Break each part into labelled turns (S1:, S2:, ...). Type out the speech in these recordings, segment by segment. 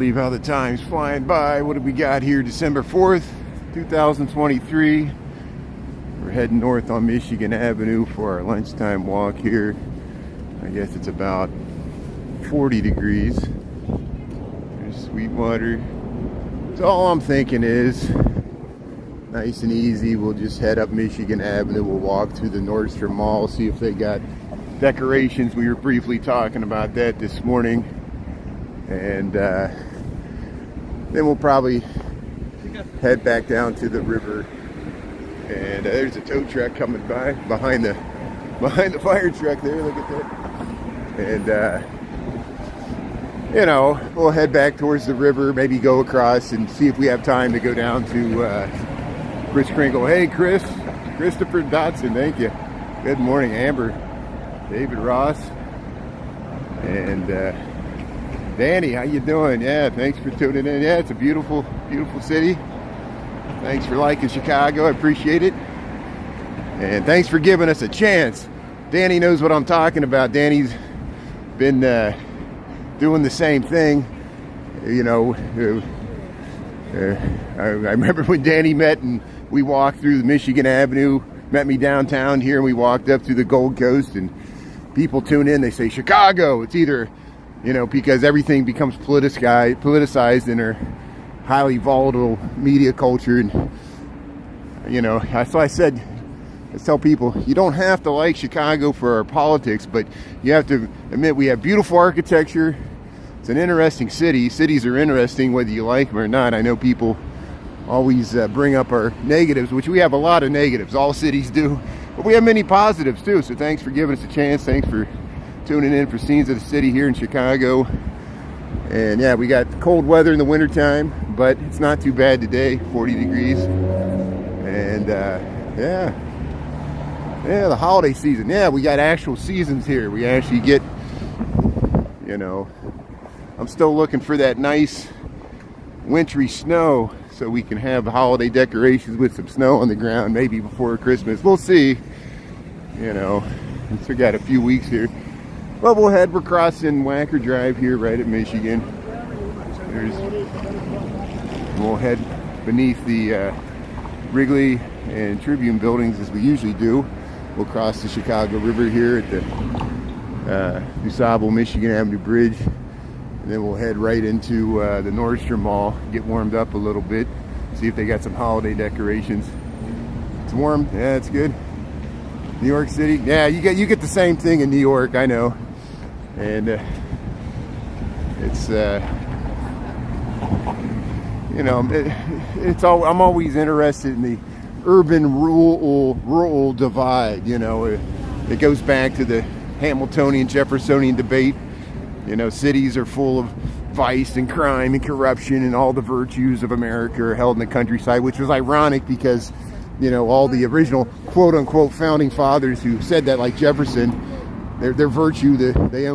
S1: Believe how the time's flying by. What do we got here? December 4th, 2023. We're heading north on Michigan Avenue for our lunchtime walk here. I guess it's about 40 degrees. There's Sweetwater. So all I'm thinking is, nice and easy, we'll just head up Michigan Avenue. We'll walk through the Nordstrom Mall, see if they got decorations. We were briefly talking about that this morning. And then we'll probably head back down to the river. And there's a tow truck coming by behind the fire truck there. Look at that. And you know, we'll head back towards the river, maybe go across and see if we have time to go down to Chris Kringle. Hey, Christopher Dotson, thank you. Good morning, Amber, David Ross, and Danny. How you doing? Yeah, thanks for tuning in. Yeah, it's a beautiful, beautiful city. Thanks for liking Chicago. I appreciate it. And thanks for giving us a chance. Danny knows what I'm talking about. Danny's been doing the same thing. You know, I remember when Danny met and we walked through the Michigan Avenue, met me downtown here, and we walked up to the Gold Coast, and people tune in, they say Chicago. It's either, you know, because everything becomes politicized in our highly volatile media culture. And you know, so I tell people, you don't have to like Chicago for our politics, but you have to admit we have beautiful architecture. It's an interesting city. Cities are interesting whether you like them or not. I know people always bring up our negatives, which we have a lot of negatives. All cities do, but we have many positives too. So thanks for giving us a chance. Thanks for tuning in for Scenes of the City here in Chicago. And yeah, we got cold weather in the wintertime, but it's not too bad today, 40 degrees. And yeah, the holiday season. Yeah, we got actual seasons here. We actually get, you know, I'm still looking for that nice wintry snow so we can have holiday decorations with some snow on the ground maybe before Christmas. We'll see. You know, we still got a few weeks here. Well, we're crossing Wacker Drive here right at Michigan. We'll head beneath the Wrigley and Tribune buildings as we usually do. We'll cross the Chicago River here at the DuSable Michigan Avenue Bridge. And then we'll head right into the Nordstrom Mall, get warmed up a little bit, see if they got some holiday decorations. It's warm, yeah, it's good. New York City, yeah, you get the same thing in New York, I know. And it's you know, I'm always interested in the urban rural divide. You know, it goes back to the Hamiltonian Jeffersonian debate. You know, cities are full of vice and crime and corruption, and all the virtues of America are held in the countryside, which was ironic because, you know, all the original quote unquote founding fathers who said that, like Jefferson, their virtue, they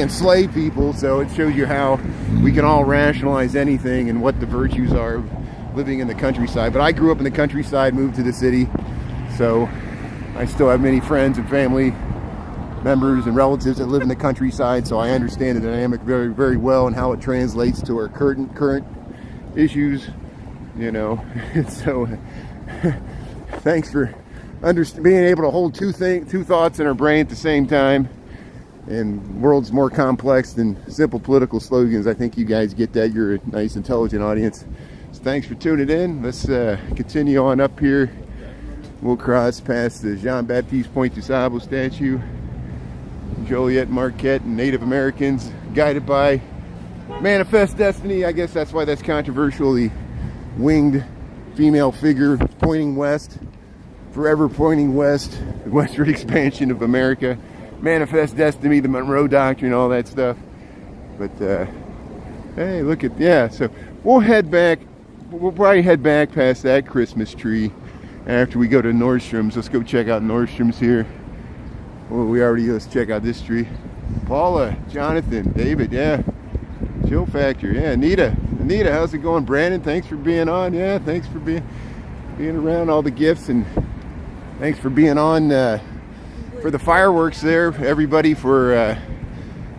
S1: enslave people. So it shows you how we can all rationalize anything and what the virtues are of living in the countryside. But I grew up in the countryside, moved to the city, so I still have many friends and family members and relatives that live in the countryside, so I understand the dynamic very, very well and how it translates to our current issues, you know. So thanks for being able to hold two thoughts in our brain at the same time. And world's more complex than simple political slogans. I think you guys get that. You're a nice, intelligent audience. So thanks for tuning in. Let's continue on up here. We'll cross past the Jean-Baptiste Point du Sable statue, Joliet Marquette, and Native Americans, guided by Manifest Destiny. I guess that's why that's controversial. The winged female figure pointing west, forever pointing west, the westward expansion of America. Manifest Destiny, the Monroe Doctrine, all that stuff. But hey, look at, yeah, so we'll probably head back past that Christmas tree after we go to Nordstrom's. Let's go check out Nordstrom's here. Well, let's check out this tree. Paula, Jonathan, David, yeah. Chill Factor, yeah. Anita, how's it going? Brandon, thanks for being on. Yeah, thanks for being around, all the gifts, and thanks for being on for the fireworks there. Everybody for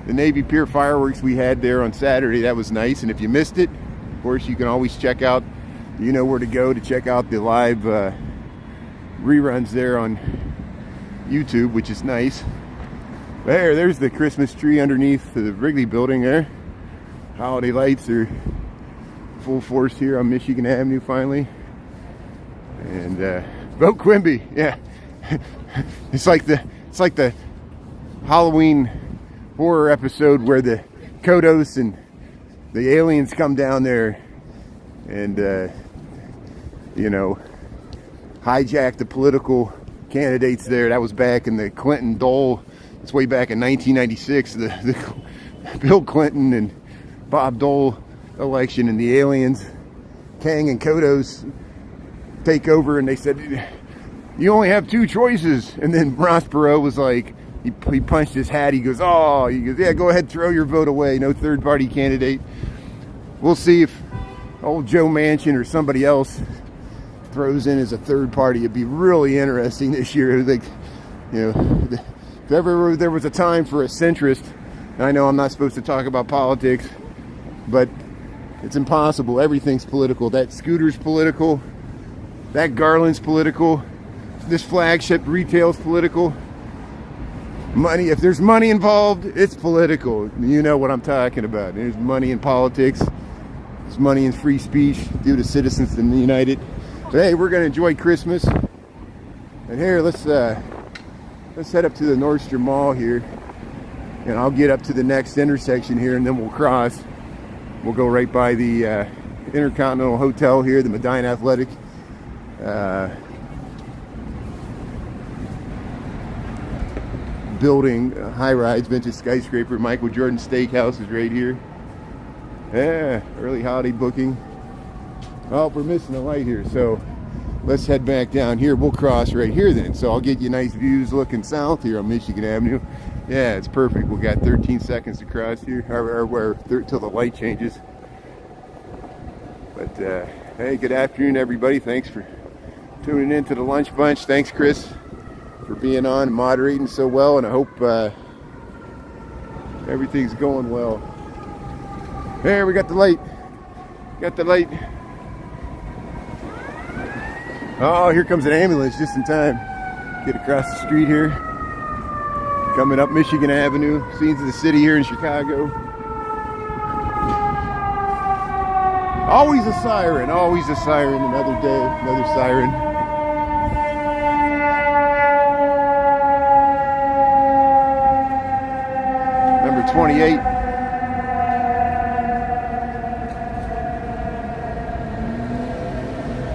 S1: the Navy Pier fireworks we had there on Saturday. That was nice. And if you missed it, of course, you can always check out, you know where to go to check out the live reruns there on YouTube, which is nice. There's the Christmas tree underneath the Wrigley building there. Holiday lights are full force here on Michigan Avenue finally. And vote Quimby, yeah. It's like the Halloween horror episode where the Kodos and the aliens come down there and you know, hijack the political candidates there. That was back in the Clinton Dole. It's way back in 1996, the Bill Clinton and Bob Dole election, and the aliens, Kang and Kodos, take over, and they said, you only have two choices. And then Ross Perot was like, he punched his hat. He goes, yeah, go ahead, throw your vote away. No third party candidate. We'll see if old Joe Manchin or somebody else throws in as a third party. It'd be really interesting this year. Like, you know, if ever there was a time for a centrist, and I know I'm not supposed to talk about politics, but it's impossible. Everything's political. That scooter's political. That Garland's political. This flagship retail's political. Money, if there's money involved, it's political. You know what I'm talking about. There's money in politics. There's money in free speech due to citizens united. But hey, we're gonna enjoy Christmas. And here, let's head up to the Nordstrom Mall here, and I'll get up to the next intersection here, and then we'll cross. We'll go right by the Intercontinental Hotel here, the Medina Athletic. Building, high-rise vintage skyscraper. Michael Jordan Steakhouse is right here. Yeah, early holiday booking. Oh, we're missing a light here, so let's head back down here. We'll cross right here then. So I'll get you nice views looking south here on Michigan Avenue. Yeah, it's perfect. We got 13 seconds to cross here, or till the light changes. But hey, good afternoon, everybody. Thanks for tuning in to the Lunch Bunch. Thanks, Chris, for being on and moderating so well, and I hope everything's going well. There, we got the light. Got the light. Oh, here comes an ambulance just in time. Get across the street here. Coming up Michigan Avenue, scenes of the city here in Chicago. Always a siren, always a siren. Another day, another siren. Number 28.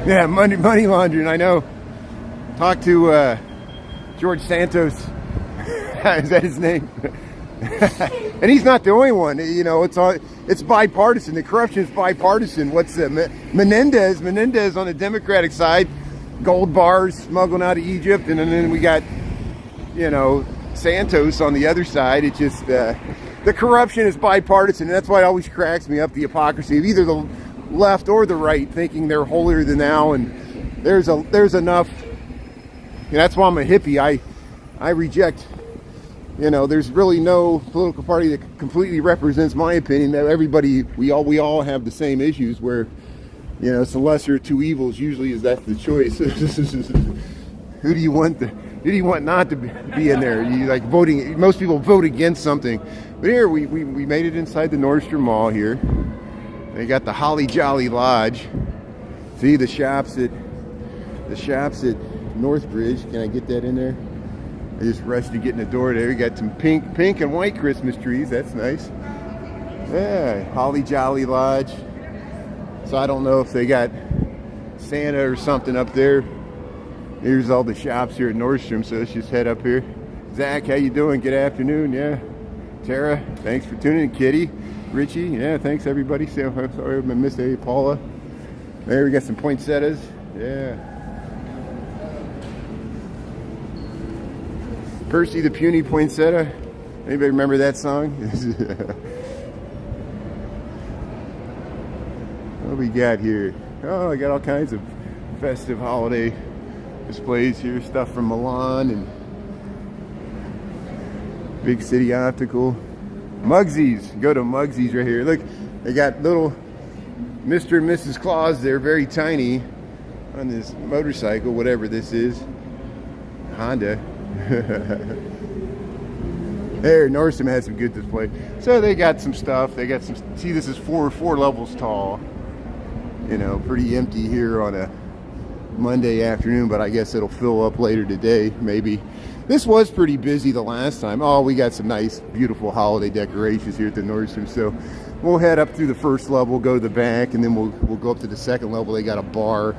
S1: Yeah, money laundering, I know. Talked to George Santos. Is that his name? And he's not the only one. You know, it's bipartisan. The corruption is bipartisan. What's Menendez on the Democratic side, gold bars smuggling out of Egypt, and then we got, you know, Santos on the other side. It's just the corruption is bipartisan, and that's why it always cracks me up, the hypocrisy of either the left or the right, thinking they're holier than thou. And there's enough. You know, that's why I'm a hippie. I reject. You know, there's really no political party that completely represents my opinion. That everybody, we all have the same issues. Where, you know, it's the lesser of two evils. Usually, is that the choice? Who do you want not to be in there? You like voting. Most people vote against something. But here we made it inside the Nordstrom Mall here. They got the Holly Jolly Lodge. See the shops at Northbridge. Can I get that in there? I just rushed to get in the door there. We got some pink and white Christmas trees. That's nice. Yeah, Holly Jolly Lodge. So I don't know if they got Santa or something up there. Here's all the shops here at Nordstrom. So let's just head up here. Zach, how you doing? Good afternoon. Yeah. Tara, thanks for tuning in. Kitty, Richie, yeah, thanks everybody. Sorry I missed a Paula. There we got some poinsettias. Yeah. Percy the Puny Poinsettia. Anybody remember that song? What we got here? Oh, I got all kinds of festive holiday displays here. Stuff from Milan and Big City Optical. Mugsy's. Go to Mugsy's right here. Look, they got little Mr. and Mrs. Claus there, very tiny, on this motorcycle, whatever this is. Honda. There, Nordstrom has some good display. So they got some stuff. They got some, see, this is four levels tall. You know, pretty empty here on a Monday afternoon, but I guess it'll fill up later today, maybe. This was pretty busy the last time. Oh, we got some nice, beautiful holiday decorations here at the Nordstrom. So we'll head up through the first level, go to the back, and then we'll go up to the second level. They got a bar.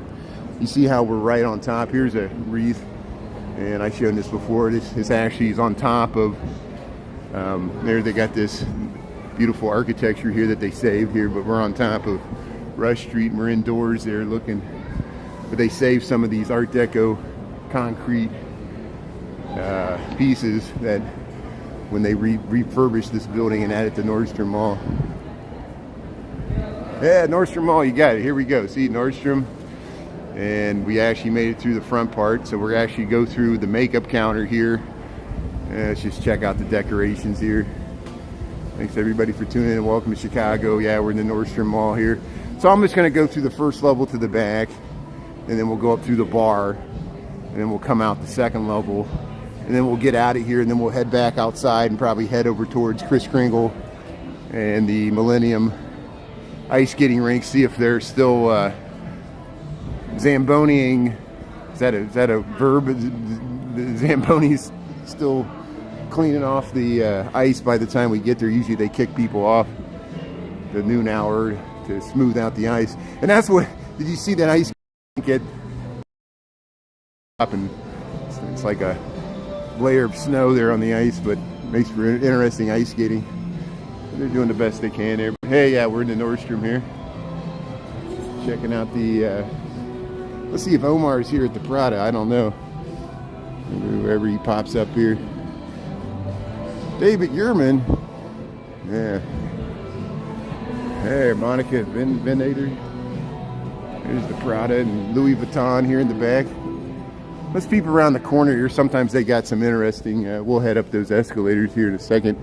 S1: You see how we're right on top. Here's a wreath, and I've shown this before. This actually is on top of, there they got this beautiful architecture here that they saved here, but we're on top of Rush Street, and we're indoors there looking. But they saved some of these Art Deco concrete pieces that when they refurbished this building and added to Nordstrom Mall. Yeah, Nordstrom Mall, you got it. Here we go. See, Nordstrom. And we actually made it through the front part. So we're actually go through the makeup counter here. Let's just check out the decorations here. Thanks everybody for tuning in. Welcome to Chicago. Yeah, we're in the Nordstrom Mall here. So I'm just going to go through the first level to the back, and then we'll go up through the bar, and then we'll come out the second level, and then we'll get out of here, and then we'll head back outside and probably head over towards Kris Kringle and the Millennium ice skating rink. See if they're still Zamboniing. Is that a verb? The Zamboni's still cleaning off the ice by the time we get there. Usually they kick people off the noon hour to smooth out the ice. And that's what, did you see that ice get up, and it's like a layer of snow there on the ice, but makes for interesting ice skating. They're doing the best they can there. But hey, yeah, we're in the Nordstrom here. Checking out the, let's see if Omar is here at the Prada. I don't know. Maybe wherever he pops up here. David Yurman. Yeah. Hey, Monica Venator. There's the Prada and Louis Vuitton here in the back. Let's peep around the corner here. Sometimes they got some interesting, we'll head up those escalators here in a second.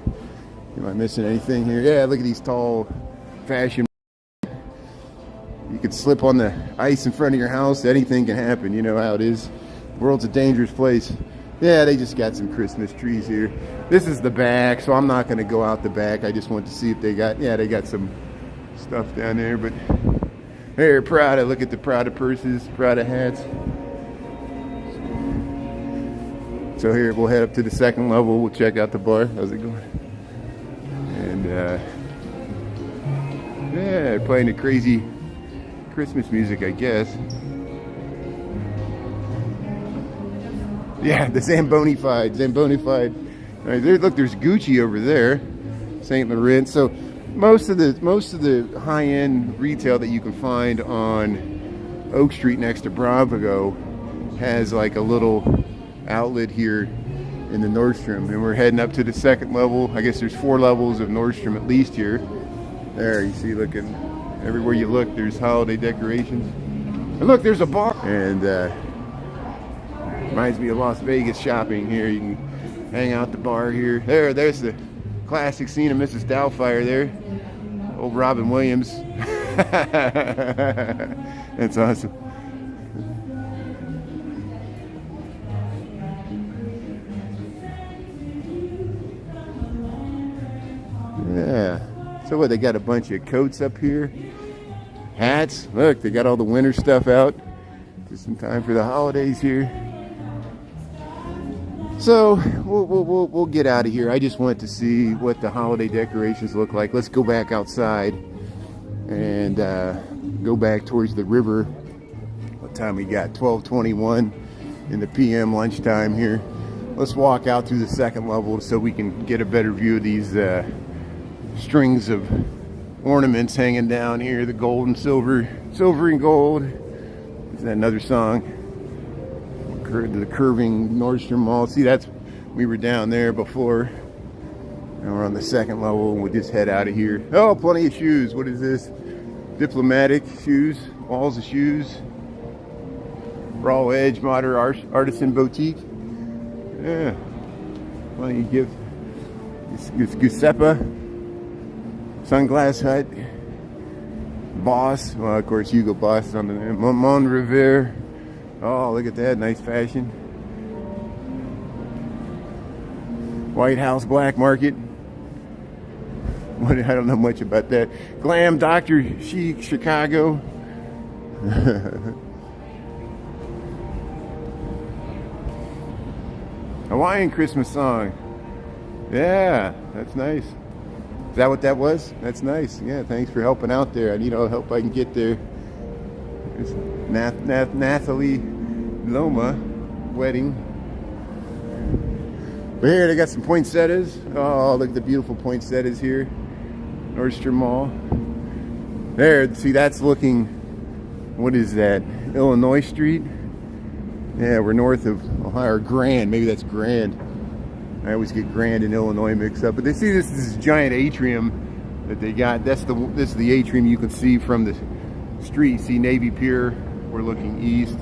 S1: Am I missing anything here? Yeah, look at these tall fashion. You could slip on the ice in front of your house. Anything can happen. You know how it is. The world's a dangerous place. Yeah, they just got some Christmas trees here. This is the back, so I'm not going to go out the back. I just want to see if they got, yeah, they got some stuff down there. But here, Prada. Look at the Prada purses, Prada hats. So here, we'll head up to the second level. We'll check out the bar. How's it going? And yeah, they're playing the crazy Christmas music, I guess. Yeah, the Zambonified. Right, there, look, there's Gucci over there, St. Laurent. So most of the high-end retail that you can find on Oak Street next to Bravo has like a little outlet here in the Nordstrom, and we're heading up to the second level. I guess there's 4 levels of Nordstrom at least here. There, you see, looking everywhere you look, there's holiday decorations. And look, there's a bar. And reminds me of Las Vegas shopping here. You can hang out at the bar here. There's the classic scene of Mrs. Doubtfire there. Old Robin Williams. That's awesome. Yeah. So what, they got a bunch of coats up here. Hats. Look, they got all the winter stuff out. Just in time for the holidays here. So we'll get out of here. I just wanted to see what the holiday decorations look like. Let's go back outside and go back towards the river. What time we got? 12:21 in the PM, lunchtime here. Let's walk out through the second level so we can get a better view of these strings of ornaments hanging down here. The gold and silver and gold. Is that another song? The curving Nordstrom Mall. See, that's, we were down there before. Now we're on the second level, and we'll just head out of here. Oh, plenty of shoes. What is this? Diplomatic shoes. Walls of shoes. Raw Edge Modern Artisan Boutique. Yeah. Plenty of gifts. Giuseppe. Sunglass Hut. Boss. Well, of course, Hugo Boss is on the name. Mon Revere. Oh, look at that. Nice fashion. White House Black Market. I don't know much about that. Glam Dr. Chic Chicago. Hawaiian Christmas song. Yeah, that's nice. Is that what that was? That's nice. Yeah, thanks for helping out there. I need all the help I can get there. There's Nathalie Loma wedding. But here they got some poinsettias. Oh, look at the beautiful poinsettias here. Nordstrom Mall. There, see, that's looking, what is that? Illinois Street? Yeah, we're north of Ohio, or Grand. Maybe that's Grand. I always get Grand and Illinois mixed up. But they see this giant atrium that they got. This is the atrium you can see from the street. See Navy Pier. We're looking east.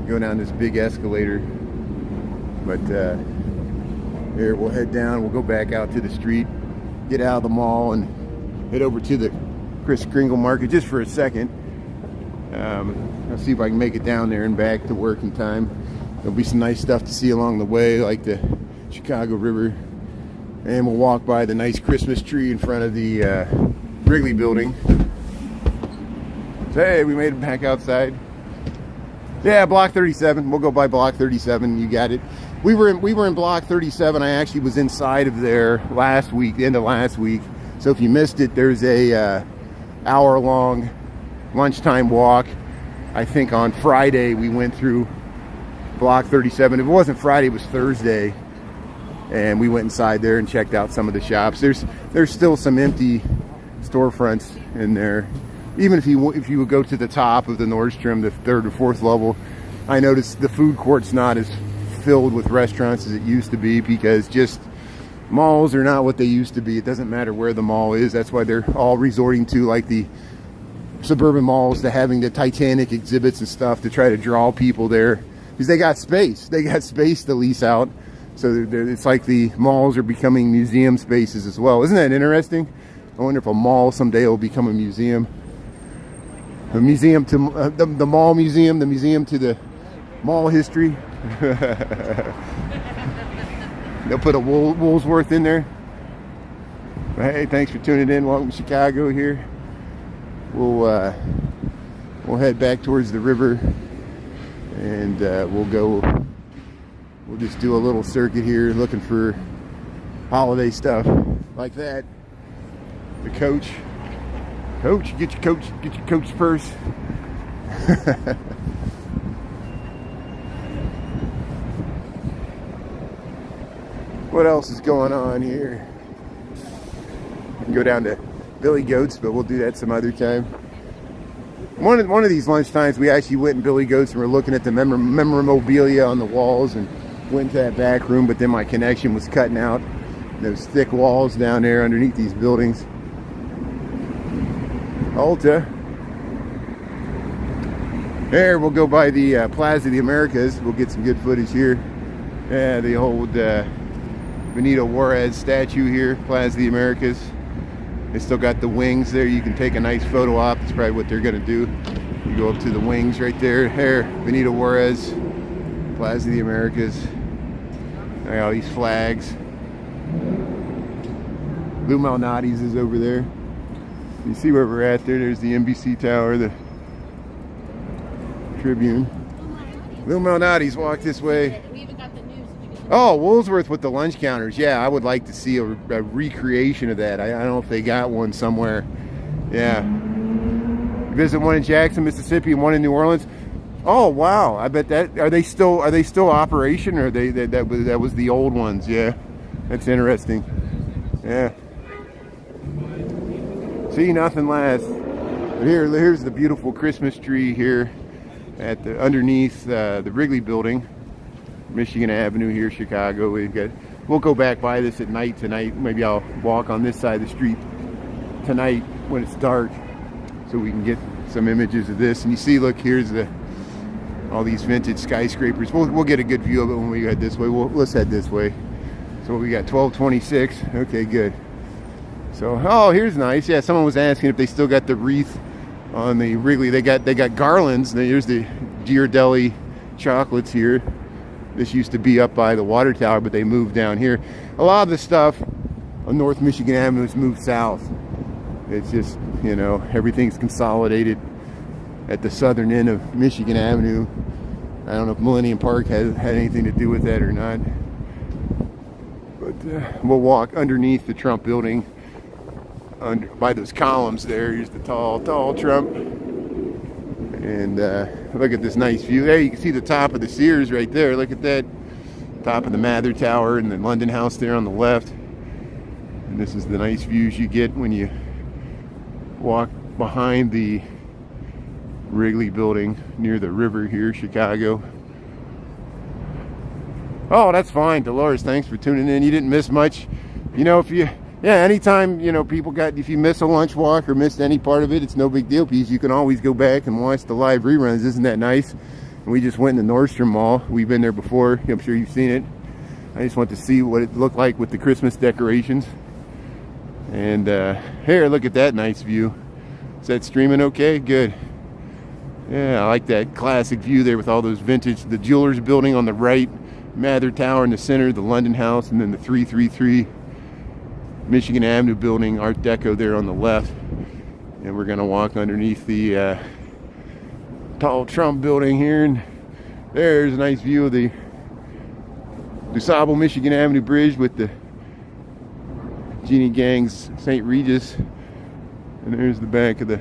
S1: Go down this big escalator. But here we'll head down. We'll go back out to the street, get out of the mall, and head over to the Christkindlmarket just for a second. I'll see if I can make it down there and back to work in time. There'll be some nice stuff to see along the way, like the Chicago River. And we'll walk by the nice Christmas tree in front of the Wrigley building. So, hey, we made it back outside. Yeah, block 37. We'll go by block 37. You got it. We were in block 37. I actually was inside of there last week, the end of last week. So if you missed it, there's a hour-long lunchtime walk. I think on Friday we went through block 37. If it wasn't Friday, it was Thursday, and we went inside there and checked out some of the shops. There's still some empty storefronts in there. Even if you would go to the top of the Nordstrom, the 3rd or 4th level, I noticed the food court's not as filled with restaurants as it used to be, because just malls are not what they used to be. It doesn't matter where the mall is. That's why they're all resorting to, like, the suburban malls, to having the Titanic exhibits and stuff to try to draw people there, because they got space. They got space to lease out. So it's like the malls are becoming museum spaces as well. Isn't that interesting? I wonder if a mall someday will become a museum. A museum to the mall museum, the museum to the mall history. They'll put a Woolsworth in there. Hey, thanks for tuning in. Welcome to Chicago here. We'll head back towards the river, and we'll just do a little circuit here looking for holiday stuff like that. The Coach, get your Coach purse. What else is going on here? We can go down to Billy Goat's, but we'll do that some other time. One of these lunch times, we actually went in Billy Goat's and we're looking at the memorabilia on the walls, and went to that back room, but then my connection was cutting out. Those thick walls down there underneath these buildings. Ulta. There, we'll go by the Plaza of the Americas. We'll get some good footage here. Yeah, the old Benito Juarez statue here, Plaza of the Americas. They still got the wings there. You can take a nice photo op. That's probably what they're going to do. You go up to the wings right there. There, Benito Juarez, Plaza of the Americas. Look at all these flags. Lou Malnati's is over there. You see where we're at there. There's the NBC Tower, the Tribune. Lou Malnati's, walk this way.
S2: We even got the news.
S1: Oh, Woolsworth with the lunch counters. Yeah, I would like to see a recreation of that. I don't know if they got one somewhere. Yeah. Visit one in Jackson, Mississippi, and one in New Orleans. Oh wow! I bet that are they still operation, or that was the old ones? Yeah, that's interesting. Yeah. See, nothing lasts. But here's the beautiful Christmas tree here at the underneath the Wrigley building, Michigan Avenue here, Chicago. We'll go back by this at night tonight. Maybe I'll walk on this side of the street tonight when it's dark, so we can get some images of this. And you see, look, here's all these vintage skyscrapers. We'll get a good view of it when we head this way. Let's head this way. So we got 1226. Okay, good. So, oh, here's nice. Yeah, someone was asking if they still got the wreath on the Wrigley. They got garlands. There's the Ghirardelli chocolates here. This used to be up by the water tower, but they moved down here. A lot of the stuff on North Michigan Avenue has moved south. It's just, you know, everything's consolidated at the southern end of Michigan Avenue. I don't know if Millennium Park had anything to do with that or not. But we'll walk underneath the Trump building, by those columns there. Here's the tall Trump. And look at this nice view. There you can see the top of the Sears right there. Look at that. Top of the Mather Tower and the London House there on the left. And this is the nice views you get when you walk behind the Wrigley building near the river here, Chicago. Oh, that's fine. Dolores, thanks for tuning in. You didn't miss much. You know, anytime, you know, if you miss a lunch walk or missed any part of it, it's no big deal, because you can always go back and watch the live reruns. Isn't that nice? And we just went in the Nordstrom Mall. We've been there before. I'm sure you've seen it. I just want to see what it looked like with the Christmas decorations. And here, look at that nice view. Is that streaming okay? Good. Yeah, I like that classic view there with all those vintage, the Jewelers building on the right, Mather Tower in the center, the London House, and then the 333 Michigan Avenue building, Art Deco there on the left. And we're going to walk underneath the tall Trump building here. And there's a nice view of the DuSable Michigan Avenue Bridge with the Jeannie Gang's St. Regis. And there's the back of the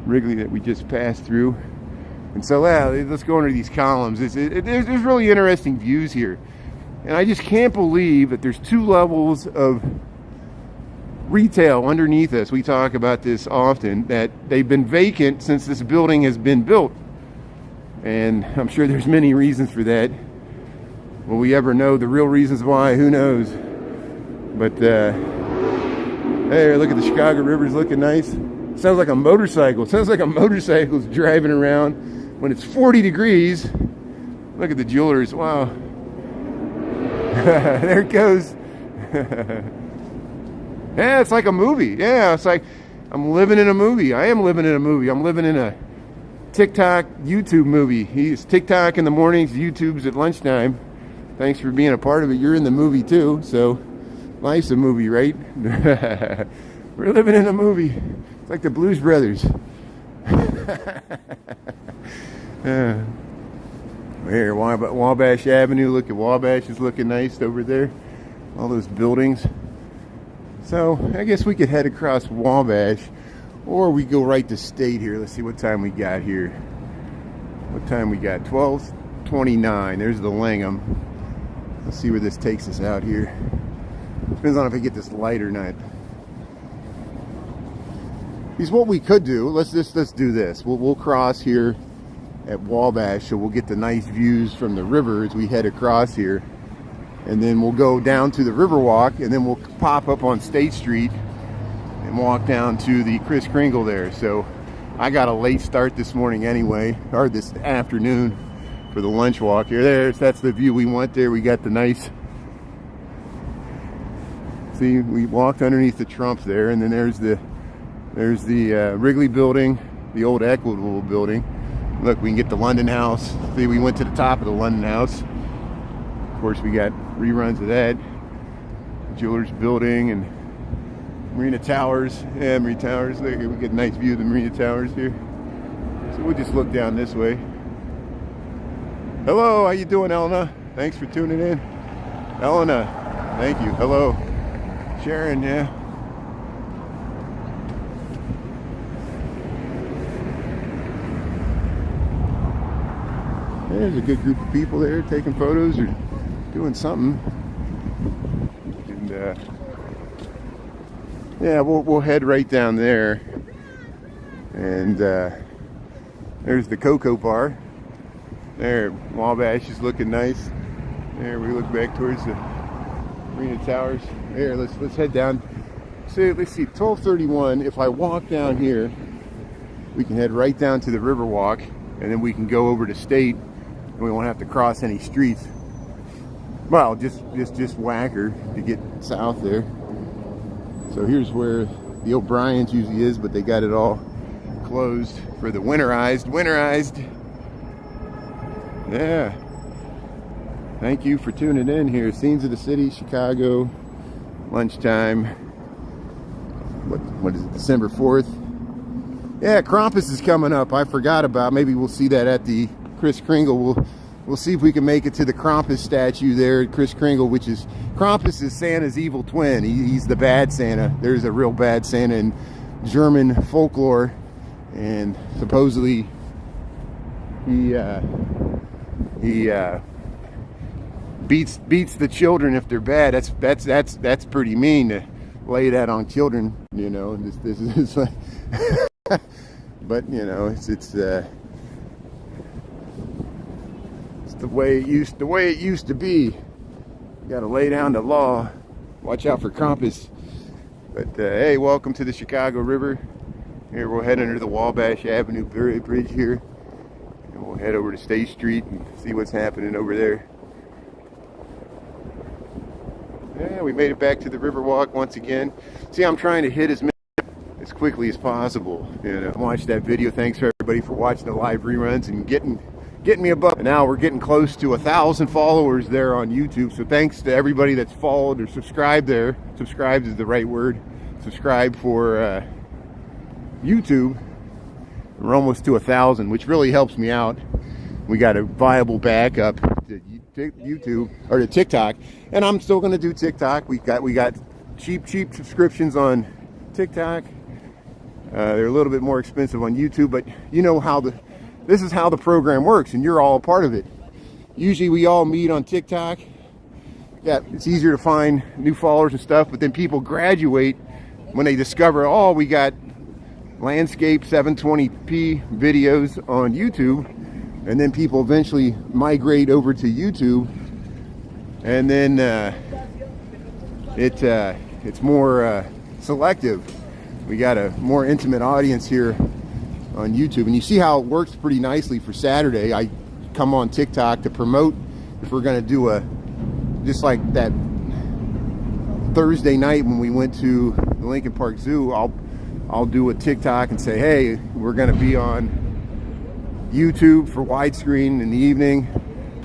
S1: Wrigley that we just passed through. And so let's go under these columns. There's really interesting views here. And I just can't believe that there's 2 levels of retail underneath us. We talk about this often, that they've been vacant since this building has been built. And I'm sure there's many reasons for that. Will we ever know the real reasons why? Who knows? But hey, look at the Chicago River's looking nice. Sounds like a motorcycle. Sounds like a motorcycle's driving around when it's 40 degrees. Look at the Jewelers. Wow. There it goes. Yeah, it's like a movie. Yeah, it's like I'm living in a movie. I am living in a movie. I'm living in a TikTok, YouTube movie. He's TikTok in the mornings, YouTube's at lunchtime. Thanks for being a part of it. You're in the movie too, so life's a movie, right? We're living in a movie. It's like the Blues Brothers. Here, Wabash Avenue. Look at Wabash is looking nice over there. All those buildings. So I guess we could head across Wabash, or we go right to State here. Let's see what time we got here. What time we got? 12:29. There's the Langham. Let's see where this takes us out here. Depends on if I get this light or not. Because what we could do, let's do this. We'll cross here at Wabash, so we'll get the nice views from the river as we head across here. And then we'll go down to the Riverwalk, and then we'll pop up on State Street and walk down to the Kris Kringle there. So I got a late start this morning anyway, or this afternoon, for the lunch walk here. That's the view we want there. We got the nice, see, we walked underneath the Trumps there, and then there's the Wrigley building, the old Equitable building. Look, we can get the London House. See, we went to the top of the London House. Of course, we got reruns of that. Jewelers building and Marina Towers. Yeah, Marina Towers. Look, we get a nice view of the Marina Towers here. So we'll just look down this way. Hello, how you doing, Elena? Thanks for tuning in. Elena, thank you. Hello. Sharon, yeah. There's a good group of people there taking photos or doing something. And yeah, we'll head right down there. And there's the Cocoa Bar. There, Wabash is looking nice. There, we look back towards the Marina Towers. There, let's head down. So let's see, 12:31. If I walk down here, we can head right down to the Riverwalk, and then we can go over to State, and we won't have to cross any streets. Well, just Wacker to get south there. So here's where the O'Brien's usually is, but they got it all closed for the winterized. Yeah. Thank you for tuning in here. Scenes of the City, Chicago, lunchtime. What is it, December 4th? Yeah, Krampus is coming up. I forgot about. Maybe we'll see that at the Kris Kringle. We'll see if we can make it to the Krampus statue there at Kris Kringle, which is, Krampus is Santa's evil twin. He's the bad Santa. There's a real bad Santa in German folklore, and supposedly he beats the children if they're bad. That's pretty mean to lay that on children, you know. And this is like, but you know, it's the way it used to be. You got to lay down the law. Watch out for Krampus. But hey, welcome to the Chicago River. Here we'll head under the Wabash Avenue Bridge here, and we'll head over to State Street and see what's happening over there. Yeah, we made it back to the Riverwalk once again. See, I'm trying to hit as quickly as possible. You know, watch that video. Thanks for everybody for watching the live reruns and getting me above. And now we're getting close to 1,000 followers there on YouTube. So thanks to everybody that's followed or subscribed there. Subscribed is the right word. Subscribe for YouTube. We're almost to 1,000, which really helps me out. We got a viable backup to YouTube or to TikTok, and I'm still going to do TikTok. We got cheap subscriptions on TikTok. They're a little bit more expensive on YouTube, but you know how this is how the program works, and you're all a part of it. Usually we all meet on TikTok. Yeah, it's easier to find new followers and stuff, but then people graduate when they discover, oh, we got landscape 720p videos on YouTube, and then people eventually migrate over to YouTube, and then it's more selective. We got a more intimate audience here on YouTube, and you see how it works pretty nicely for Saturday. I come on TikTok to promote if we're going to do just like that Thursday night when we went to the Lincoln Park Zoo. I'll do a TikTok and say, hey, we're going to be on YouTube for widescreen in the evening,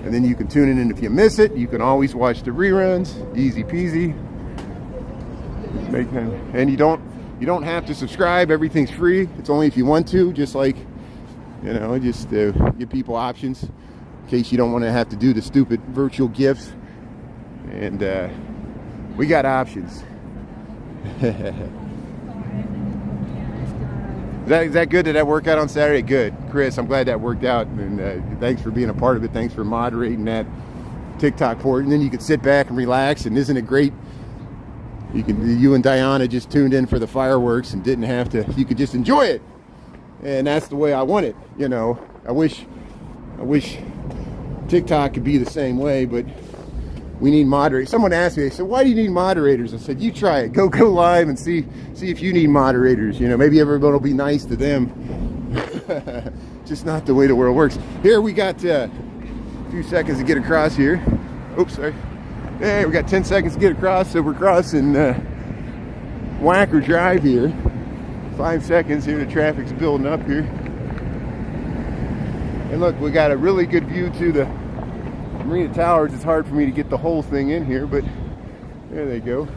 S1: and then you can tune in, and if you miss it, you can always watch the reruns. Easy peasy. And you don't have to subscribe. Everything's free. It's only if you want to, just like, you know, just to give people options in case you don't want to have to do the stupid virtual gifts. And we got options. Is that good? Did that work out on Saturday? Good. Chris, I'm glad that worked out, and thanks for being a part of it. Thanks for moderating that TikTok port, and then you can sit back and relax. And isn't it great? You and Diana just tuned in for the fireworks and didn't have to. You could just enjoy it, and that's the way I want it. You know, I wish TikTok could be the same way, but we need moderators. Someone asked me, they said, why do you need moderators? I said, you try it. Go live and see if you need moderators. You know, maybe everyone will be nice to them. Just not the way the world works. Here we got a few seconds to get across here. Oops, sorry. Hey, we got 10 seconds to get across, so we're crossing Wacker Drive here. 5 seconds here, the traffic's building up here. And look, we got a really good view to the Marina Towers. It's hard for me to get the whole thing in here, but there they go.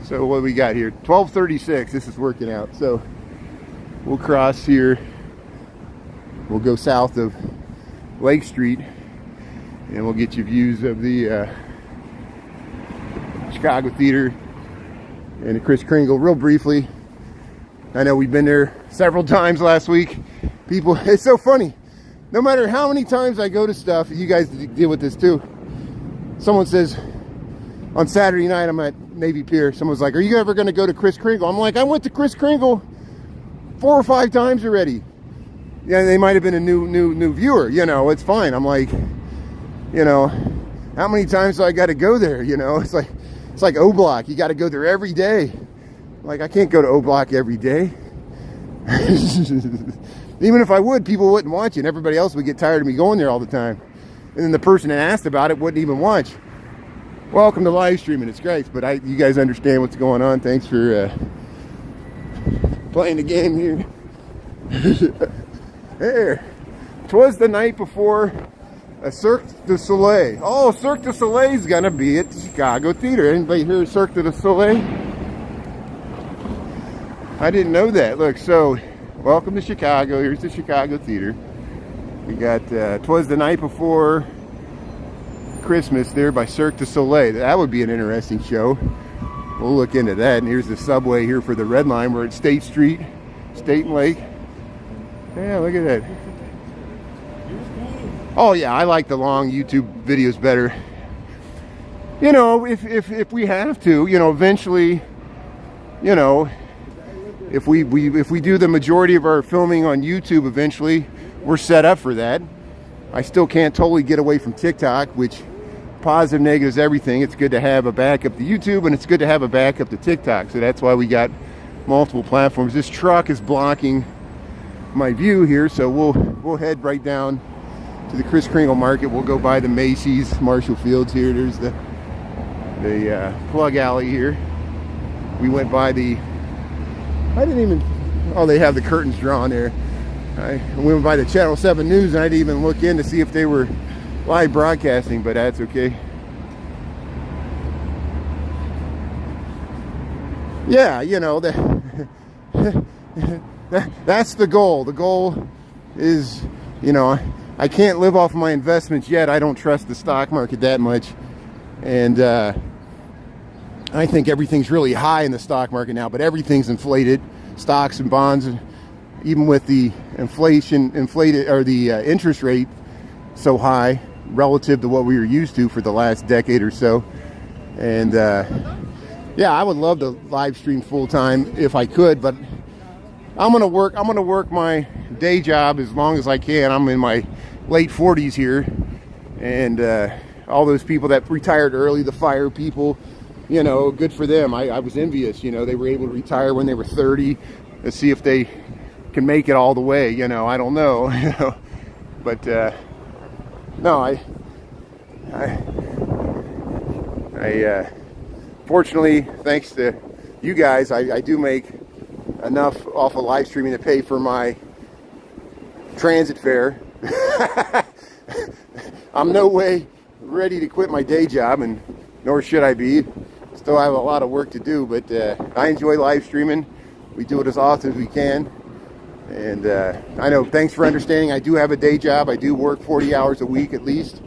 S1: So what do we got here? 12:36, this is working out. So we'll cross here. We'll go south of Lake Street, and we'll get you views of the Chicago Theater and the Kris Kringle real briefly. I know we've been there several times last week. People, it's so funny. No matter how many times I go to stuff, you guys deal with this too. Someone says, on Saturday night, I'm at Navy Pier. Someone's like, are you ever going to go to Kris Kringle? I'm like, I went to Kris Kringle 4 or 5 times already. Yeah, they might have been a new viewer. You know, it's fine. I'm like, you know, how many times do I got to go there? You know, it's like O Block. You got to go there every day. Like, I can't go to O Block every day. Even if I would, people wouldn't watch it, and everybody else would get tired of me going there all the time. And then the person that asked about it wouldn't even watch. welcome to live streaming. It's great, but you guys understand what's going on. Thanks for playing the game here. There. 'Twas the night before a Cirque du Soleil. Oh, Cirque du Soleil's gonna be at the Chicago Theater. Anybody hear of Cirque du Soleil? I didn't know that. Look, so welcome to Chicago. Here's the Chicago Theater. We got 'Twas the Night Before Christmas there by Cirque du Soleil. That would be an interesting show. We'll look into that. And here's the subway here for the Red Line. We're at State Street, State and Lake. Yeah, look at that. Oh yeah, I like the long YouTube videos better. You know, if we have to, you know, eventually, you know, if we do the majority of our filming on YouTube, eventually we're set up for that. I still can't totally get away from TikTok, which positive, negatives, everything. It's good to have a backup to YouTube, and it's good to have a backup to TikTok. So that's why we got multiple platforms. This truck is blocking my view here, so we'll head right down to the Christkindlmarket. We'll go by the Macy's, Marshall Fields here. There's the plug alley here. We went by the, oh, they have the curtains drawn there. I went by the Channel 7 News, and I didn't even look in to see if they were live broadcasting, but that's okay. Yeah, you know, that's the goal. The goal is, you know, I can't live off my investments yet. I don't trust the stock market that much. And I think everything's really high in the stock market now, but everything's inflated. Stocks and bonds, even with the inflated, or the interest rate so high relative to what we were used to for the last decade or so. And yeah, I would love to live stream full time if I could, but I'm gonna work my day job as long as I can. I'm in my late 40s here, and all those people that retired early, the fire people, you know, good for them. I was envious, you know, they were able to retire when they were 30. Let's see if they can make it all the way, you know. I don't know, you know, but no, I fortunately, thanks to you guys, I do make enough off of live streaming to pay for my transit fare. I'm no way ready to quit my day job, and nor should I be. Still have a lot of work to do, but I enjoy live streaming. We do it as often as we can. And I know, thanks for understanding. I do have a day job. I do work 40 hours a week at least.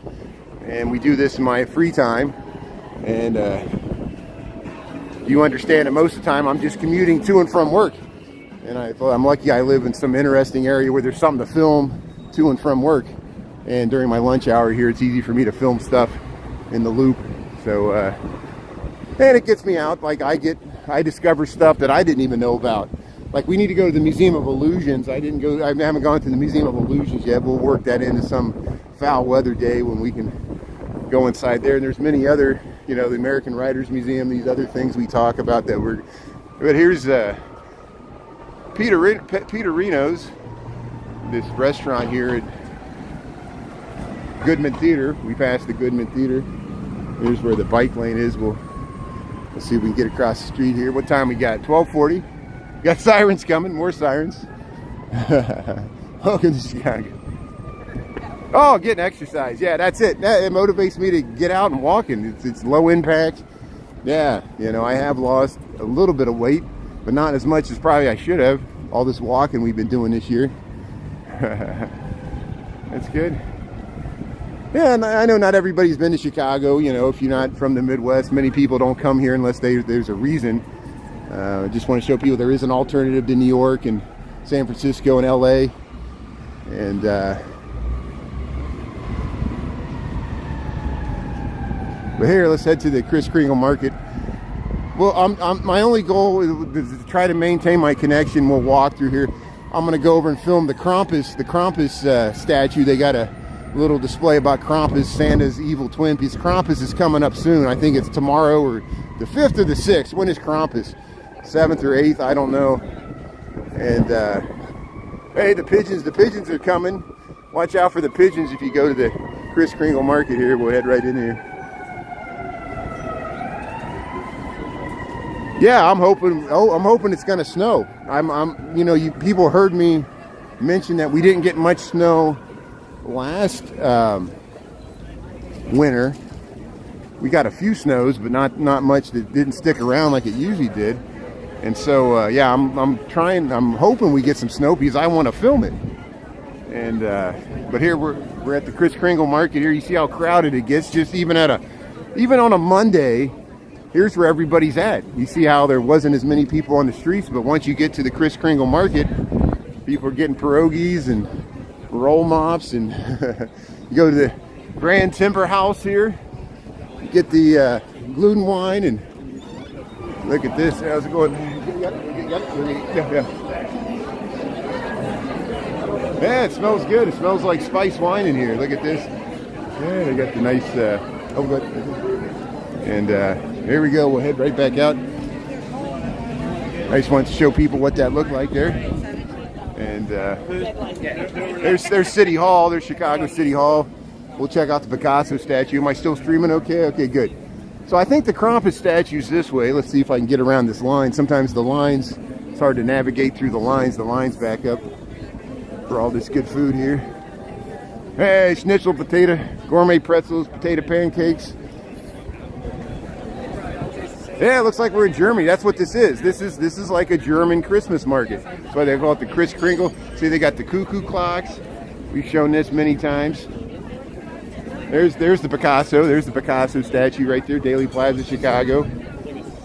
S1: And we do this in my free time. And you understand that most of the time I'm just commuting to and from work. And I'm lucky I live in some interesting area where there's something to film to and from work. And during my lunch hour here, it's easy for me to film stuff in the loop. So, and it gets me out. Like I discover stuff that I didn't even know about. Like, we need to go to the Museum of Illusions. I haven't gone to the Museum of Illusions yet. We'll work that into some foul weather day when we can go inside there. And there's many other, you know, the American Writers Museum, these other things we talk about that we're, but here's Peter Reno's, this restaurant here at Goodman Theater. We passed the Goodman Theater. Here's where the bike lane is. Let's see if we can get across the street here. What time we got? 12:40. Got sirens coming, more sirens. Welcome to Chicago. Oh, getting exercise. Yeah, that's it. It motivates me to get out and walking. It's low impact. Yeah, you know, I have lost a little bit of weight, but not as much as probably I should have. All this walking we've been doing this year. That's good. Yeah, and I know not everybody's been to Chicago. You know, if you're not from the Midwest, many people don't come here unless there's a reason. I just want to show people there is an alternative to New York and San Francisco and LA. And but here, let's head to the Christkindlmarket. Well, my only goal is to try to maintain my connection. We'll walk through here. I'm going to go over and film the Krampus statue. They got a little display about Krampus, Santa's evil twin piece. Krampus is coming up soon. I think it's tomorrow, or the 5th or the 6th. When is Krampus? 7th or 8th? I don't know. And hey, the pigeons are coming. Watch out for the pigeons if you go to the Christkindlmarket here. We'll head right in here. Yeah, I'm hoping. Oh, I'm hoping it's gonna snow. You know, people heard me mention that we didn't get much snow last winter. We got a few snows, but not much that didn't stick around like it usually did. And so, yeah, I'm hoping we get some snow because I want to film it. And but here we're at the Christkindlmarket here. You see how crowded it gets. Just even on a Monday. Here's where everybody's at. You see how there wasn't as many people on the streets, but once you get to the Christkindlmarket, people are getting pierogies and roll mops, and you go to the Grand Timber House here, you get the gluten wine, and look at this. How's it going? Yeah, it smells good. It smells like spice wine in here. Look at this. Yeah, they got the nice. And here we go. We'll head right back out. I just wanted to show people what that looked like there. And there's City Hall. There's Chicago City Hall. We'll check out the Picasso statue. Am I still streaming okay? Okay, good. So I think the Krampus statue's this way. Let's see if I can get around this line. Sometimes the lines, it's hard to navigate through the lines. The lines back up for all this good food here. Hey, schnitzel potato, gourmet pretzels, potato pancakes. Yeah, it looks like we're in Germany. That's what this is. This is like a German Christmas market. That's why they call it the Christkindl. See, they got the cuckoo clocks. We've shown this many times. There's the Picasso. There's the Picasso statue right there, Daily Plaza, Chicago.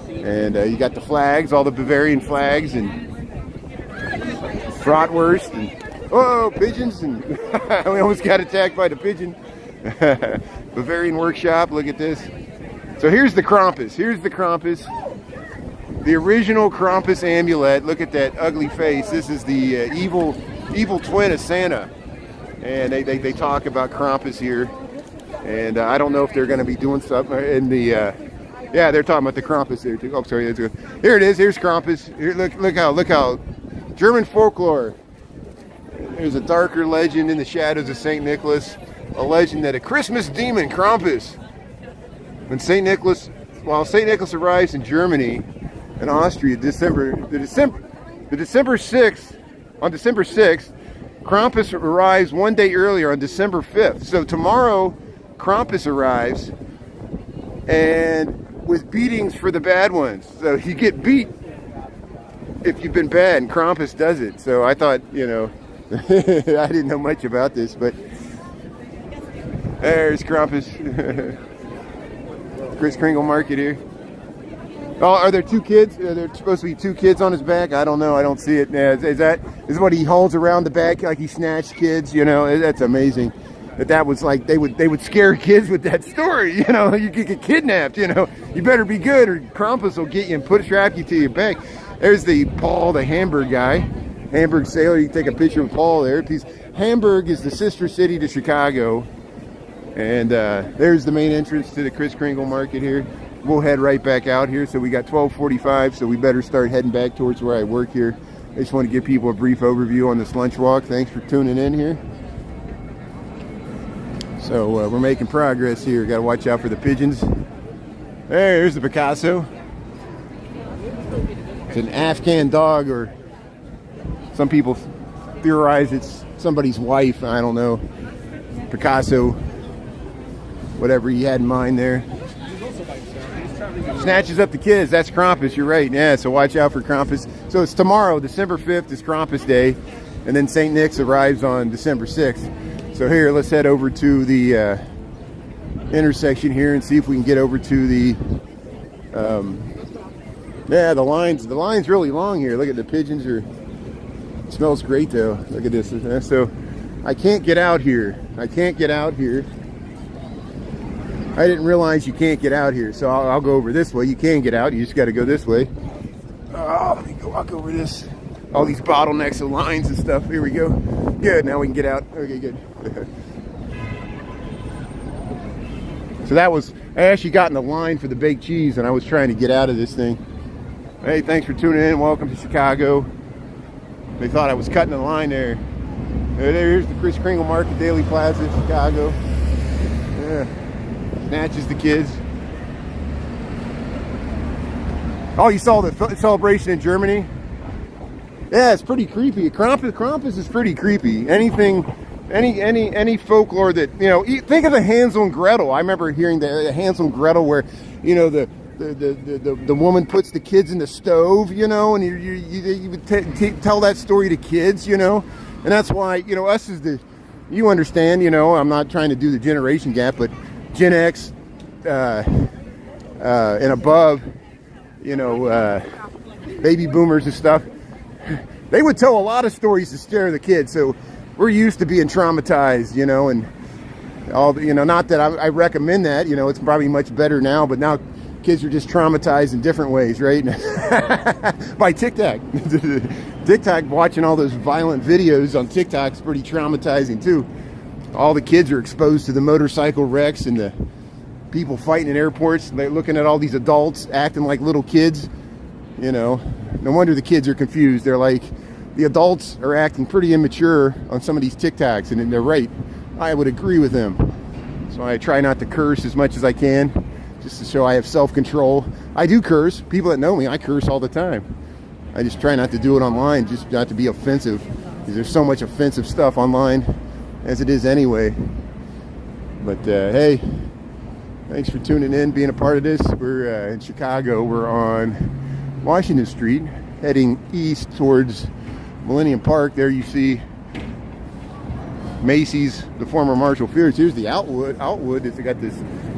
S1: And you got the flags, all the Bavarian flags, and bratwurst, and pigeons, and we almost got attacked by the pigeon. Bavarian workshop. Look at this. So here's the Krampus. Here's the Krampus. The original Krampus amulet. Look at that ugly face. This is the evil twin of Santa. And they talk about Krampus here. And I don't know if they're going to be doing stuff in the... yeah, they're talking about the Krampus there too. Oh, sorry. Here it is. Here's Krampus. Here, look how German folklore. There's a darker legend in the shadows of St. Nicholas. A legend that a Christmas demon, Krampus, when St. Nicholas arrives in Germany and Austria, December 6th, on December 6th, Krampus arrives one day earlier on December 5th. So tomorrow, Krampus arrives, and with beatings for the bad ones. So you get beat if you've been bad, and Krampus does it. So I thought, you know, I didn't know much about this, but there's Krampus. Christkindlmarket here. Oh, are there two kids? Are there supposed to be two kids on his back? I don't know. I don't see it. Yeah, is what he holds around the back like he snatched kids? You know, that's amazing. That was like they would scare kids with that story. You know, you could get kidnapped. You know, you better be good or Krampus will get you and strap you to your back. There's the Paul, the Hamburg guy, Hamburg sailor. You can take a picture of Paul there. Hamburg is the sister city to Chicago. And there's the main entrance to the Christkindlmarket here. We'll head right back out here. So we got 12:45, so we better start heading back towards where I work here. I just want to give people a brief overview on this lunch walk. Thanks for tuning in here. So we're making progress here. Got to watch out for the pigeons. There's the Picasso. It's an Afghan dog, or some people theorize it's somebody's wife. I don't know. Picasso, whatever he had in mind there. Snatches up the kids. That's Krampus. You're right. Yeah, so watch out for Krampus. So it's tomorrow, December 5th is Krampus Day. And then St. Nick's arrives on December 6th. So here, let's head over to the intersection here and see if we can get over to the... yeah, the line's really long here. Look at the pigeons. It smells great, though. Look at this. So I can't get out here. I didn't realize you can't get out here, so I'll go over this way. You can get out, you just got to go this way. Oh, let me go walk over this. All these bottlenecks of lines and stuff. Here we go. Good, now we can get out. Okay, good. So I actually got in the line for the baked cheese, and I was trying to get out of this thing. Hey, thanks for tuning in. Welcome to Chicago. They thought I was cutting the line there. Here's the Christkindlmarket, Daily Plaza, Chicago. Yeah. Snatches the kids. Oh, you saw the celebration in Germany? Yeah, it's pretty creepy. Krampus is pretty creepy. Any folklore that, you know, think of the Hansel and Gretel. I remember hearing the Hansel and Gretel where, you know, the woman puts the kids in the stove, you know, and you would tell that story to kids, you know, and that's why, you know, us is you understand, you know, I'm not trying to do the generation gap, but Gen X and above, you know, baby boomers and stuff, they would tell a lot of stories to scare the kids. So we're used to being traumatized, you know, and all the, you know, not that I recommend that, you know, it's probably much better now, but now kids are just traumatized in different ways, right? By TikTok. TikTok, watching all those violent videos on TikTok is pretty traumatizing too. All the kids are exposed to the motorcycle wrecks and the people fighting in airports. They're looking at all these adults acting like little kids, you know. No wonder the kids are confused. They're like, the adults are acting pretty immature on some of these TikToks, and they're right. I would agree with them. So I try not to curse as much as I can, just to show I have self-control. I do curse. People that know me, I curse all the time. I just try not to do it online, just not to be offensive, because there's so much offensive stuff online as it is anyway. But hey, thanks for tuning in, being a part of this. We're in Chicago. We're on Washington Street, heading east towards Millennium Park. There you see Macy's, the former Marshall Fierce. Here's the Outwood. It's got this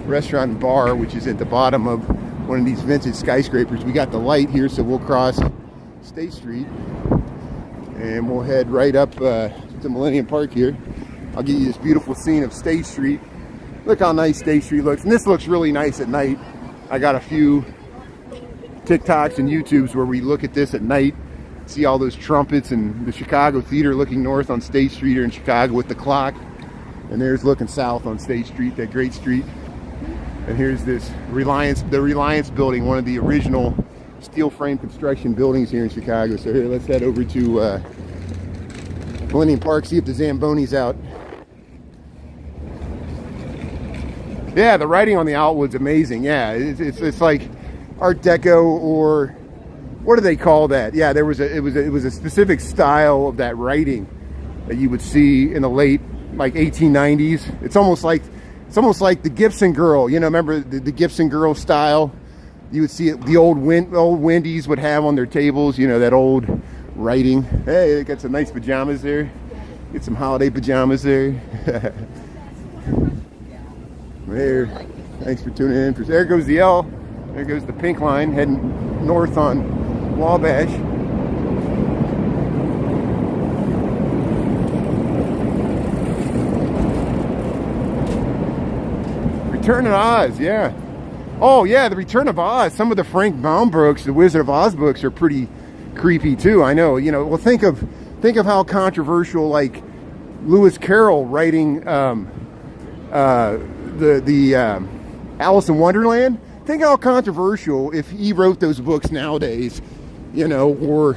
S1: restaurant and bar, which is at the bottom of one of these vintage skyscrapers. We got the light here, so we'll cross State Street and we'll head right up to Millennium Park here. I'll give you this beautiful scene of State Street. Look how nice State Street looks, and this looks really nice at night. I got a few TikToks and YouTubes where we look at this at night, see all those trumpets and the Chicago Theater looking north on State Street here in Chicago with the clock, and there's looking south on State Street, that great street. And here's this the Reliance building, one of the original steel frame construction buildings here in Chicago. So here, let's head over to Millennium Park, see if the Zamboni's out. Yeah, the writing on the Outwood's amazing. Yeah, it's like Art Deco, or what do they call that? Yeah, it was a specific style of that writing that you would see in the late like 1890s. It's almost like the Gibson Girl. You know, remember the Gibson Girl style? You would see it, the old Wendy's would have on their tables. You know, that old writing. Hey, they got some nice pajamas there. Get some holiday pajamas there. There. Thanks for tuning in. There goes the L. There goes the pink line heading north on Wabash. Return of Oz, yeah. Oh yeah, the Return of Oz. Some of the Frank Baum books, the Wizard of Oz books, are pretty creepy too. I know. You know. Well, think of how controversial, like Lewis Carroll writing the Alice in Wonderland. Think how controversial if he wrote those books nowadays, you know, or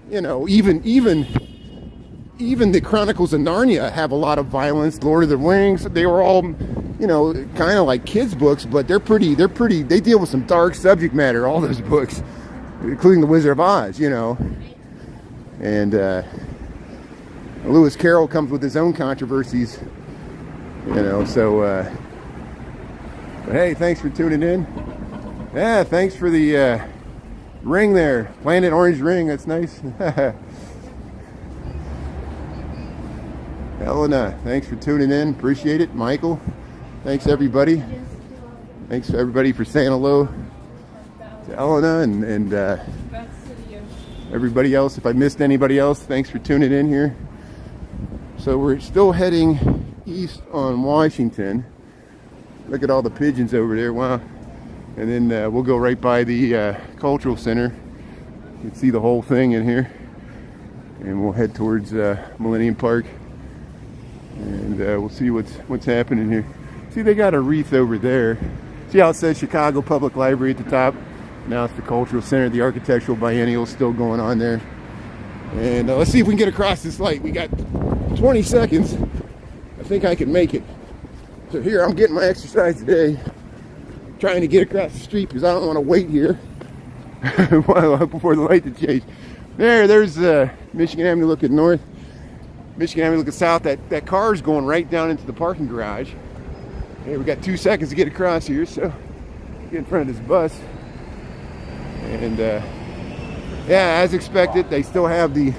S1: you know, even the Chronicles of Narnia have a lot of violence. Lord of the Rings, they were all, you know, kind of like kids books, but they deal with some dark subject matter, all those books, including the Wizard of Oz, you know. And Lewis Carroll comes with his own controversies, you know. So but hey, thanks for tuning in. Yeah, thanks for the ring there, Planet Orange ring. That's nice. Helena, thanks for tuning in. Appreciate it. Michael, thanks everybody. Thanks everybody for saying hello to Helena and everybody else. If I missed anybody else, thanks for tuning in here. So we're still heading east on Washington. Look at all the pigeons over there. Wow. And then we'll go right by the Cultural Center. You can see the whole thing in here. And we'll head towards Millennium Park. And we'll see what's happening here. See, they got a wreath over there. See how it says Chicago Public Library at the top? Now it's the Cultural Center. The Architectural Biennial is still going on there. And let's see if we can get across this light. We got 20 seconds. I think I can make it. So here, I'm getting my exercise today. Trying to get across the street because I don't want to wait here. before the light to change. There's Michigan Avenue looking north, Michigan Avenue looking south. That car is going right down into the parking garage. Hey, we got 2 seconds to get across here, so get in front of this bus. And yeah, as expected, they still have the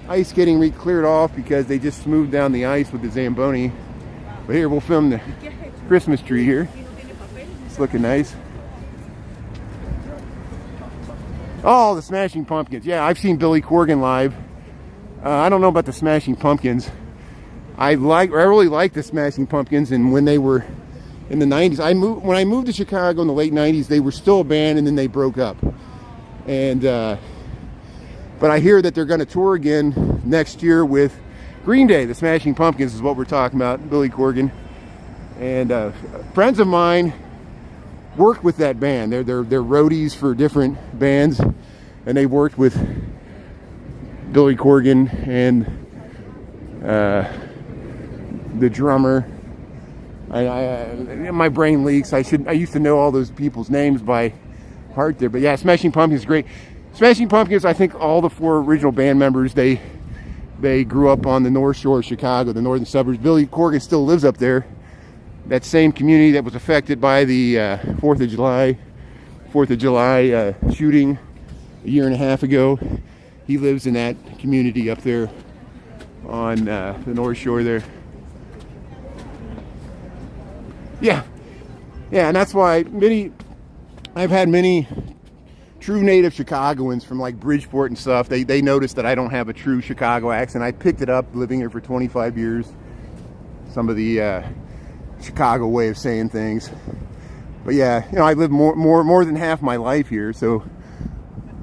S1: ice getting cleared off because they just smoothed down the ice with the Zamboni. But here, we'll film the Christmas tree here. It's looking nice. Oh, the Smashing Pumpkins. Yeah, I've seen Billy Corgan live. I don't know about the Smashing Pumpkins. I really like the Smashing Pumpkins, and when they were in the 90s, when I moved to Chicago in the late 90s, they were still a band, and then they broke up. And but I hear that they're going to tour again next year with Green Day. The Smashing Pumpkins is what we're talking about, Billy Corgan. And friends of mine work with that band. They're roadies for different bands, and they worked with Billy Corgan and the drummer. My brain leaks. I used to know all those people's names by heart there. But yeah, Smashing Pumpkins is great. Smashing Pumpkins, I think all the 4 original band members, they grew up on the North Shore of Chicago, the northern suburbs. Billy Corgan still lives up there. That same community that was affected by the 4th of July shooting a year and a half ago. He lives in that community up there on the North Shore there. Yeah, and that's why I've had many true native Chicagoans from like Bridgeport and stuff. They noticed that I don't have a true Chicago accent. I picked it up living here for 25 years. Some of the Chicago way of saying things. But yeah, I lived more than half my life here, so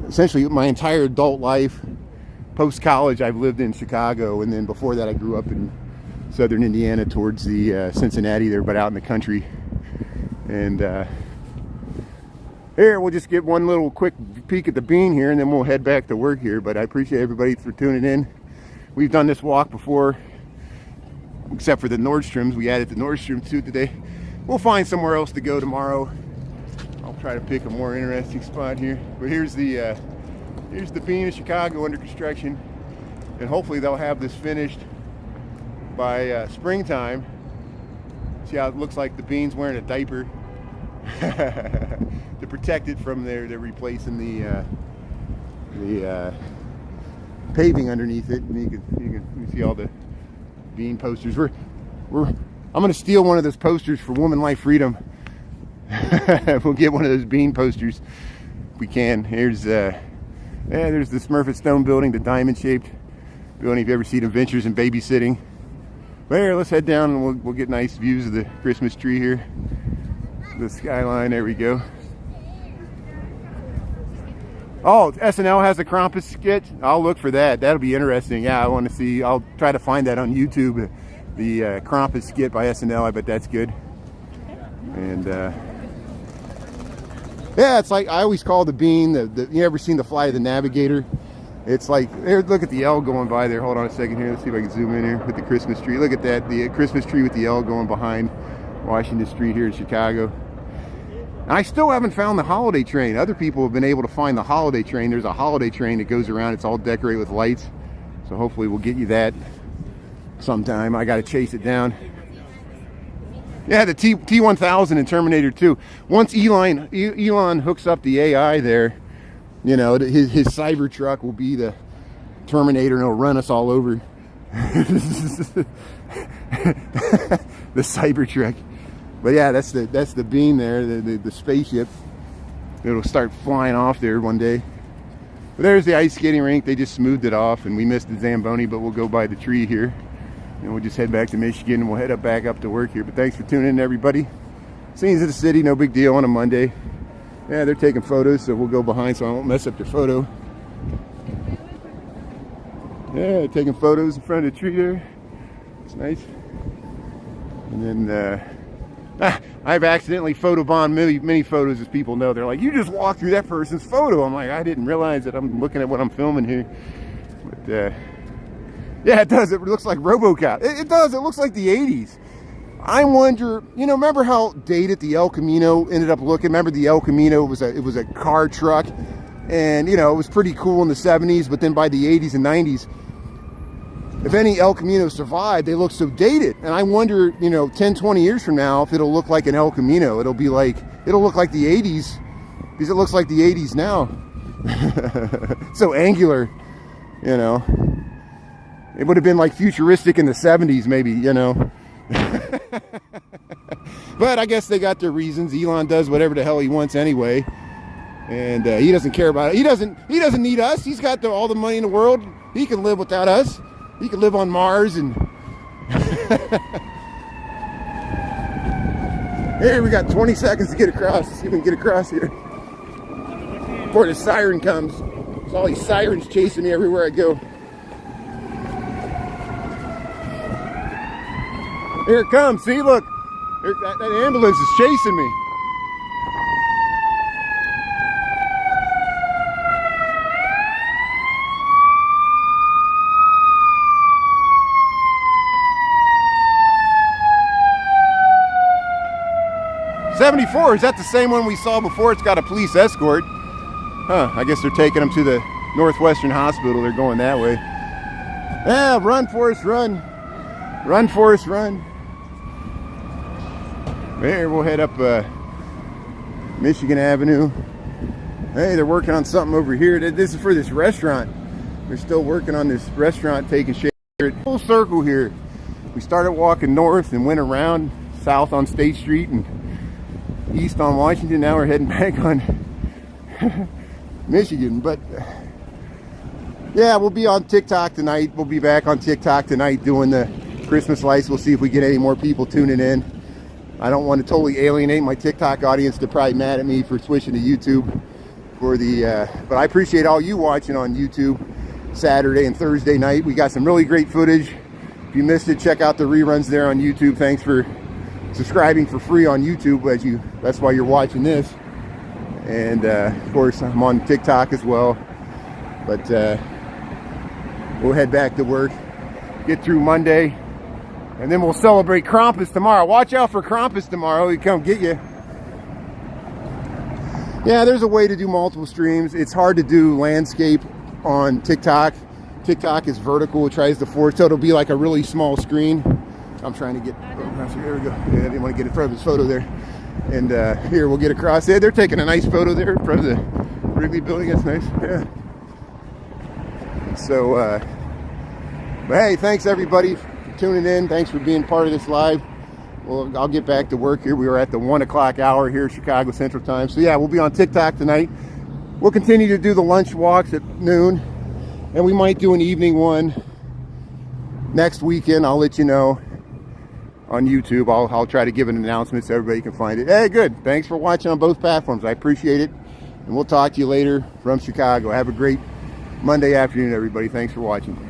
S1: essentially my entire adult life post college I've lived in Chicago, and then before that I grew up in southern Indiana towards the Cincinnati there, but out in the country. And here we'll just get one little quick peek at the bean here, and then we'll head back to work here. But I appreciate everybody for tuning in. We've done this walk before, except for the Nordstroms. We added the Nordstrom too today. We'll find somewhere else to go tomorrow. I'll try to pick a more interesting spot here. But here's the bean of Chicago under construction, and hopefully they'll have this finished by springtime. See how it looks like the bean's wearing a diaper to protect it from they're replacing the paving underneath it. And you can see all the bean posters. I'm going to steal one of those posters for Woman Life Freedom. We'll get one of those bean posters if we can. There's the Smurfit Stone building, the diamond-shaped building. If you ever seen Adventures in Babysitting. But here, let's head down and we'll get nice views of the Christmas tree here. The skyline, there we go. Oh, SNL has a Krampus skit. I'll look for that. That'll be interesting. Yeah, I want to see. I'll try to find that on YouTube. The Krampus skit by SNL. I bet that's good. And yeah, it's like I always call the bean. You ever seen the Flight of the Navigator? It's like, here, look at the L going by there. Hold on a second here. Let's see if I can zoom in here with the Christmas tree. Look at that, the Christmas tree with the L going behind Washington Street here in Chicago. And I still haven't found the holiday train. Other people have been able to find the holiday train. There's a holiday train that goes around. It's all decorated with lights. So hopefully we'll get you that sometime. I got to chase it down. Yeah, the T-1000 in Terminator 2. Once Elon hooks up the AI there, his Cybertruck will be the Terminator, and it'll run us all over. The Cybertruck. But yeah, that's the bean there, the spaceship. It'll start flying off there one day. But there's the ice skating rink. They just smoothed it off, and we missed the Zamboni, but we'll go by the tree here. And we'll just head back to Michigan, and we'll head back up to work here. But thanks for tuning in, everybody. Scenes of the city, no big deal on a Monday. Yeah, they're taking photos, so we'll go behind so I won't mess up their photo. Yeah, taking photos in front of the tree there. It's nice. And then I've accidentally photobombed many photos, as people know. They're like, you just walked through that person's photo. I'm like, I didn't realize that I'm looking at what I'm filming here. But yeah, it does. It looks like RoboCop. It does. It looks like the 80s. I wonder, remember how dated the El Camino ended up looking? Remember the El Camino was a car truck, and it was pretty cool in the 70s, but then by the 80s and 90s, if any El Camino survived, they look so dated. And I wonder, 10, 20 years from now, if it'll look like an El Camino. It'll look like the 80s, because it looks like the 80s now. So angular, It would have been like futuristic in the 70s, maybe, But I guess they got their reasons. Elon does whatever the hell he wants anyway. And he doesn't care about it. He doesn't need us. He's got all the money in the world. He can live without us. He can live on Mars and here we got 20 seconds to get across. Let's see if we can get across here before the siren comes. There's all these sirens chasing me everywhere I go. Here it comes. See, look. That ambulance is chasing me. '74, is that the same one we saw before? It's got a police escort. Huh, I guess they're taking them to the Northwestern Hospital. They're going that way. Yeah, run, Forrest, run. Run, Forrest, run. There, we'll head up Michigan Avenue. Hey, they're working on something over here. This is for this restaurant. They're still working on this restaurant taking shape here. Full circle here. We started walking north and went around south on State Street and east on Washington. Now we're heading back on Michigan. But yeah, we'll be on TikTok tonight. We'll be back on TikTok tonight doing the Christmas lights. We'll see if we get any more people tuning in. I don't want to totally alienate my TikTok audience. They're probably mad at me for switching to YouTube for the but I appreciate all you watching on YouTube Saturday and Thursday night. We got some really great footage. If you missed it, check out the reruns there on YouTube. Thanks for subscribing for free on YouTube, that's why you're watching this. And of course I'm on TikTok as well. But we'll head back to work, get through Monday, and then we'll celebrate Krampus tomorrow. Watch out for Krampus tomorrow. He come get you. Yeah, there's a way to do multiple streams. It's hard to do landscape on TikTok. TikTok is vertical. It tries to force, so it'll be like a really small screen. I'm trying to get across here. There we go. Yeah, I didn't want to get in front of his photo there. And here, we'll get across there. They're taking a nice photo there in front of the Wrigley building. That's nice. Yeah. So, but hey, thanks everybody for tuning in. Thanks for being part of this live. Well, I'll get back to work here. We are at the 1 o'clock hour here, Chicago Central Time. So yeah, we'll be on TikTok tonight. We'll continue to do the lunch walks at noon, and we might do an evening one next weekend. I'll let you know on YouTube. I'll try to give an announcement so everybody can find it. Hey, good. Thanks for watching on both platforms. I appreciate it. And we'll talk to you later from Chicago. Have a great Monday afternoon, everybody. Thanks for watching.